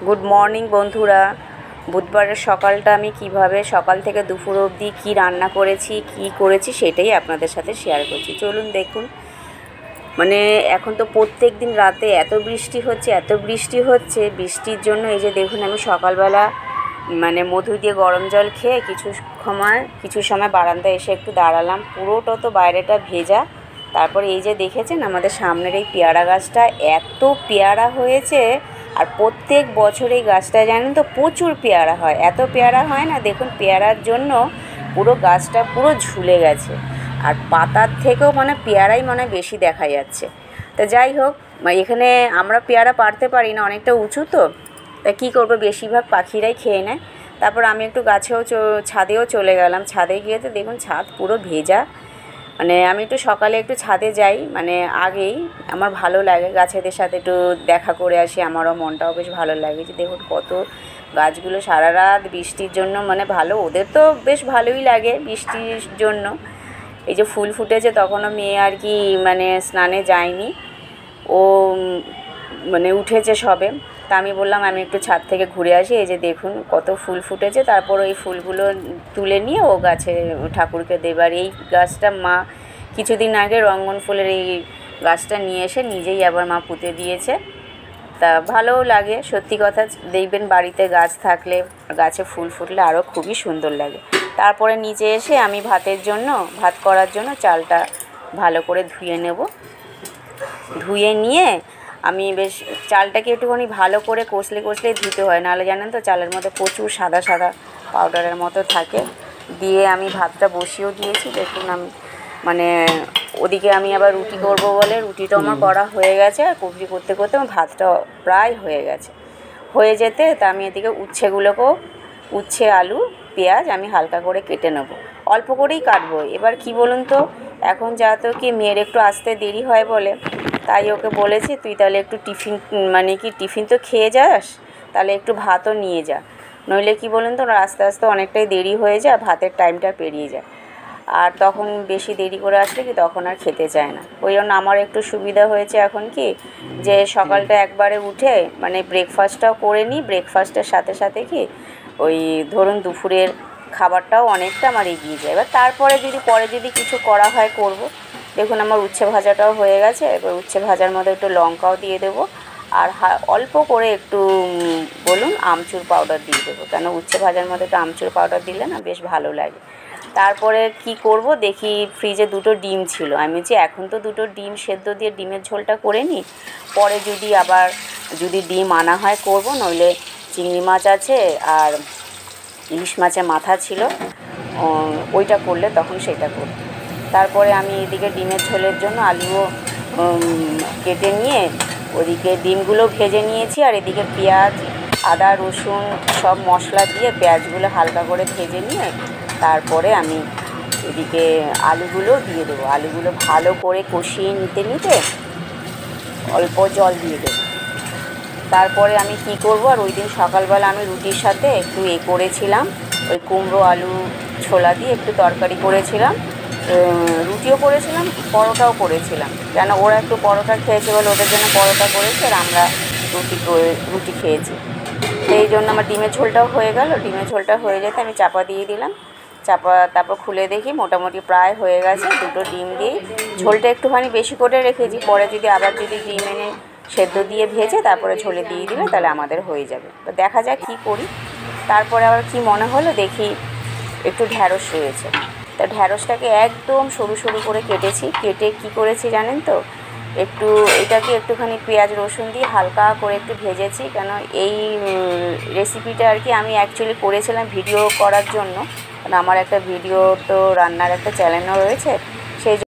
Good morning বন্ধুরা। বুধবারের সকালটা আমি কিভাবে সকাল থেকে দুপুর অবধি কী রান্না করেছি কী করেছি সেটাই আপনাদের সাথে শেয়ার করছি। চলুন দেখুন। মানে এখন তো প্রত্যেক দিন রাতে এত বৃষ্টি হচ্ছে বৃষ্টির জন্য এই যে দেখুন আমি সকালবেলা মানে মধু দিয়ে গরম জল খেয়ে কিছু সময় বারান্দায় এসে একটু দাঁড়ালাম। পুরোটা তো বাইরেটা ভেজা। তারপরে এই যে দেখেছেন আমাদের সামনের এই পেয়ারা গাছটা এত পেয়ারা হয়েছে। আর প্রত্যেক বছর এই গাছটায় জানেন তো প্রচুর পেয়ারা হয়। এত পেয়ারা হয় না, দেখুন পেয়ারার জন্য পুরো গাছটা পুরো ঝুলে গেছে। আর পাতার থেকেও মানে পেয়ারাই মানে বেশি দেখা যাচ্ছে। তা যাই হোক, এখানে আমরা পেয়ারা পারতে পারি না, অনেকটা উঁচু তো, তা কী করবো, বেশিরভাগ পাখিরাই খেয়ে নেয়। তারপর আমি একটু ছাদেও চলে গেলাম। ছাদে গিয়ে তো দেখুন ছাদ পুরো ভেজা। মানে আমি একটু সকালে একটু ছাদে যাই, মানে আগেই আমার ভালো লাগে গাছেদের সাথে একটু দেখা করে আসি, আমারও মনটাও বেশ ভালো লাগে। যে দেখুন কত গাছগুলো সারা রাত বৃষ্টির জন্য মানে ভালো, ওদের তো বেশ ভালোই লাগে বৃষ্টির জন্য। এই যে ফুল ফুটেছে, তখনও মেয়ে আর কি মানে স্নানে যায়নি, ও মানে উঠেছে সবে। তা আমি বললাম আমি একটু ছাদ থেকে ঘুরে আসি। এই যে দেখুন কত ফুল ফুটেছে। তারপর ওই ফুলগুলো তুলে নিয়ে ও গাছে ঠাকুরকে দেবে। আর এই গাছটা মা কিছুদিন আগে রঙ্গন ফুলের এই গাছটা নিয়ে এসে নিজেই আবার মা পুঁতে দিয়েছে। তা ভালোও লাগে সত্যি কথা। দেখবেন বাড়িতে গাছ থাকলে, গাছে ফুল ফুটলে আরও খুবই সুন্দর লাগে। তারপরে নিচে এসে আমি ভাত করার জন্য চালটা ভালো করে ধুয়ে নেব। ধুয়ে নিয়ে আমি বেশ চালটাকে একটুখানি ভালো করে কষলে ধুতে হয়, নাহলে জানেন তো চালের মধ্যে প্রচুর সাদা পাউডারের মতো থাকে। দিয়ে আমি ভাতটা বসিয়েও দিয়েছি। দেখুন আমি মানে ওদিকে আমি আবার রুটি করব বলে রুটিটাও আমার করা হয়ে গেছে। আর রুটি করতে আমার ভাতটা প্রায় হয়ে গেছে। হয়ে যেতে তা আমি এদিকে উচ্ছে আলু পেঁয়াজ আমি হালকা করে কেটে নেব, অল্প করেই কাটবো। এবার কি বলুন তো, এখন যা তো কি মেয়ের একটু আসতে দেরি হয় বলে, তাই ওকে বলেছি তুই তাহলে একটু টিফিন তো খেয়ে যাস, তাহলে একটু ভাতও নিয়ে যা, নইলে কি বলুন তো আস্তে আস্তে অনেকটাই দেরি হয়ে যায়, ভাতের টাইমটা পেরিয়ে যায়। আর তখন বেশি দেরি করে আসলে কি তখন আর খেতে চায় না। ওই জন্য আমার একটু সুবিধা হয়েছে এখন কি, যে সকালটা একবারে উঠে মানে ব্রেকফাস্টটাও করে নিই। ব্রেকফাস্টের সাথে সাথে কি ওই ধরুন দুপুরের খাবারটাও অনেকটা আমার এগিয়ে যায়। এবার তারপরে পরে যদি কিছু করা হয় করব। দেখুন আমার উচ্ছে ভাজাটাও হয়ে গেছে। এবার উচ্ছে ভাজার মধ্যে একটু লঙ্কাও দিয়ে দেবো, আর অল্প করে একটু আমচুর পাউডার দিয়ে দেবো, কেন উচ্ছে ভাজার মধ্যে একটু আমচুর পাউডার দিলে না বেশ ভালো লাগে। তারপরে কি করব, দেখি ফ্রিজে 2টো ডিম ছিল। আমি বলছি এখন তো 2টো ডিম সেদ্ধ দিয়ে ডিমের ঝোলটা করে নিই, পরে যদি ডিম আনা হয় করব, নইলে চিংড়ি মাছ আছে আর ইলিশ মাছের মাথা ছিল, ওইটা করলে তখন সেটা করব। তারপরে আমি এদিকে ডিমের ঝোলের জন্য আলুও কেটে নিয়ে ওদিকে ডিমগুলো ভেজে নিয়েছি। আর এদিকে পেঁয়াজ আদা রসুন সব মশলা দিয়ে পেঁয়াজগুলো হালকা করে ভেজে নিয়ে তারপরে আমি এদিকে আলুগুলো দিয়ে দেবো। আলুগুলো ভালো করে কষিয়ে নিতে অল্প জল দিয়ে দেবো। তারপরে আমি কি করব, আর ওই দিন সকালবেলা আমি রুটির সাথে একটু করেছিলাম, ওই কুমড়ো আলু ছোলা দিয়ে একটু তরকারি করেছিলাম, রুটিও করেছিলাম, পরোটাও করেছিলাম। কেন ওরা একটু পরোটা খেয়েছে বলে ওদের জন্য পরোটা করেছে, আর আমরা রুটি খেয়েছি। সেই জন্য আমার ডিমের ঝোলটাও হয়ে গেল। ডিমের ঝোলটা হয়ে যেতে আমি চাপা দিয়ে দিলাম। তারপর খুলে দেখি মোটামুটি প্রায় হয়ে গেছে। 2টো ডিম দিয়েই ঝোলটা একটুখানি বেশি করে রেখেছি, পরে যদি ডিম এনে সেদ্ধ দিয়ে ভেজে তারপরে ঝোলে দিয়ে দিলে তাহলে আমাদের হয়ে যাবে। তো দেখা যাক কী করি। তারপরে আবার কি মনে হলো, দেখি একটু ঢ্যাঁড়স রয়েছে, তা ঢ্যাঁড়সটাকে একদম সরু করে কেটে কী করেছি জানেন তো, এটাকে একটুখানি পেঁয়াজ রসুন দিয়ে হালকা করে একটু ভেজেছি। কেন এই রেসিপিটা আর কি আমি অ্যাকচুয়ালি করেছিলাম ভিডিও করার জন্য, কারণ আমার একটা ভিডিও তো রান্নার একটা চ্যানেলও রয়েছে, সেই